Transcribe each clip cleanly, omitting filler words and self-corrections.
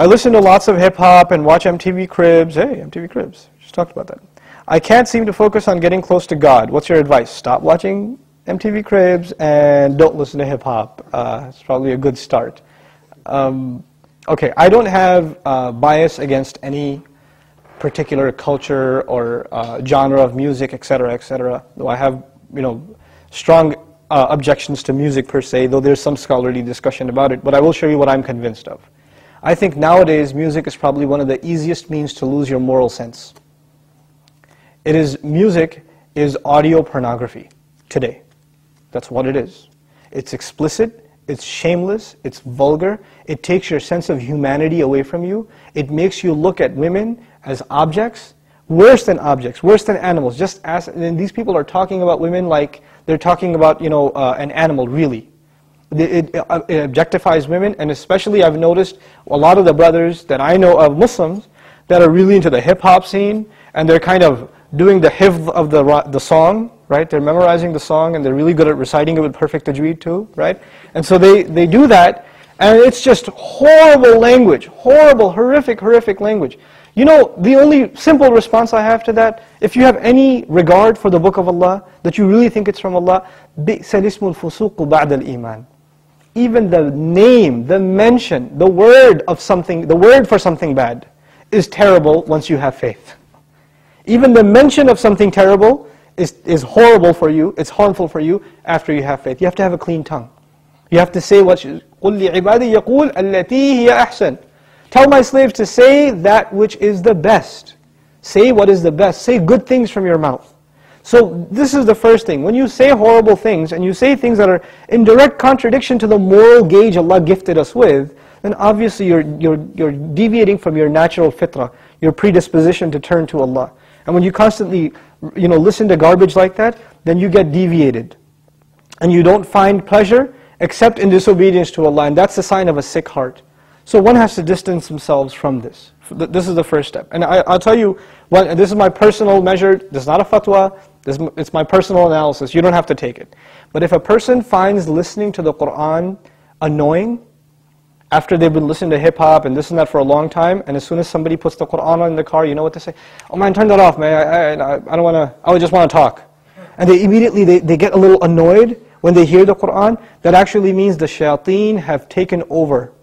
I listen to lots of hip-hop and watch MTV Cribs. Hey, MTV Cribs. Just talked about that. I can't seem to focus on getting close to God. What's your advice? Stop watching MTV Cribs and don't listen to hip-hop. It's probably a good start. Okay, I don't have bias against any particular culture or genre of music, etc., etc. Though I have, strong objections to music per se, though there's some scholarly discussion about it. But I will show you what I'm convinced of. I think nowadays music is probably one of the easiest means to lose your moral sense. Music is audio pornography today. That's what it is. It's explicit, it's shameless, it's vulgar, it takes your sense of humanity away from you, it makes you look at women as objects, worse than animals. And these people are talking about women like they're talking about, an animal, really. It objectifies women, and especially I've noticed a lot of the brothers that I know of, Muslims, that are really into the hip-hop scene, and they're kind of doing the hifz of the song, right? They're memorizing the song, and they're really good at reciting it with perfect tajweed too, right? And so they do that, and it's just horrible language, horrible, horrific language. The only simple response I have to that, if you have any regard for the Book of Allah, that you really think it's from Allah, بِئْسَ الْإِسْمُ الْفُسُوقُ بَعْدَ الْإِيمَانِ. Even the name, the mention, the word for something bad is terrible once you have faith. Even the mention of something terrible is horrible for you, it's harmful for you after you have faith. You have to have a clean tongue. You have to say what قُلْ لِعِبَادِي يَقُولْ الَّتِي هِيَ أَحْسَنُ. Tell my slaves to say that which is the best. Say what is the best. Say good things from your mouth. So this is the first thing. When you say horrible things, and you say things that are in direct contradiction to the moral gauge Allah gifted us with, then obviously you're deviating from your natural fitrah, your predisposition to turn to Allah. And when you constantly listen to garbage like that, then you get deviated. And you don't find pleasure except in disobedience to Allah, and that's a sign of a sick heart. So one has to distance themselves from this. This is the first step. And I'll tell you, this is my personal measure, this is not a fatwa, it's my personal analysis, you don't have to take it. But if a person finds listening to the Qur'an annoying, after they've been listening to hip-hop and this and that for a long time, and as soon as somebody puts the Qur'an on in the car, you know what they say? Oh man, turn that off, man, I don't want to, I just want to talk. And they immediately, they get a little annoyed when they hear the Qur'an. That actually means the shayateen have taken over.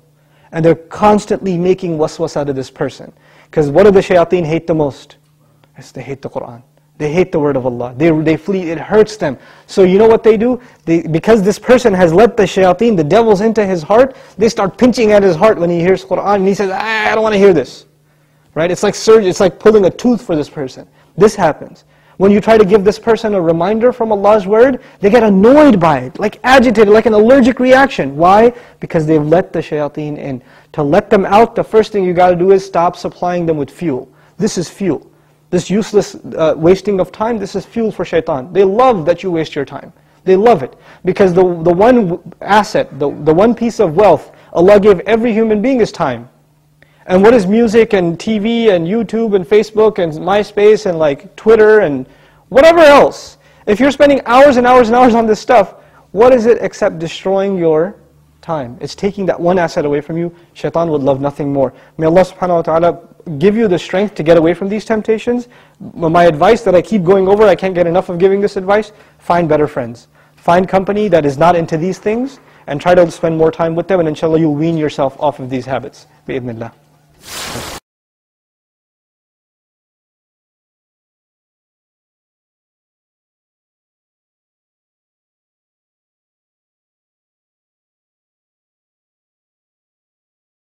And they're constantly making waswas out of this person. Because what do the shayateen hate the most? Yes, they hate the Qur'an. They hate the word of Allah. They flee, it hurts them. So you know what they do? Because this person has let the shayateen, the devils, into his heart, they start pinching at his heart when he hears Qur'an, and he says, I don't want to hear this. Right? It's like surgery, it's like pulling a tooth for this person. This happens. When you try to give this person a reminder from Allah's word, they get annoyed by it, like agitated, like an allergic reaction. Why? Because they've let the shayateen in. To let them out, the first thing you got to do is stop supplying them with fuel. This is fuel. This useless wasting of time, this is fuel for shaitan. They love that you waste your time. They love it. Because the one asset, the one piece of wealth Allah gave every human being is time. And what is music and TV and YouTube and Facebook and MySpace and like Twitter and whatever else? If you're spending hours and hours and hours on this stuff, what is it except destroying your time? It's taking that one asset away from you. Shaitan would love nothing more. May Allah subhanahu wa ta'ala give you the strength to get away from these temptations. My advice that I keep going over, I can't get enough of giving this advice, find better friends. Find company that is not into these things and try to spend more time with them, and inshallah you'll wean yourself off of these habits. Bi-idhnillah.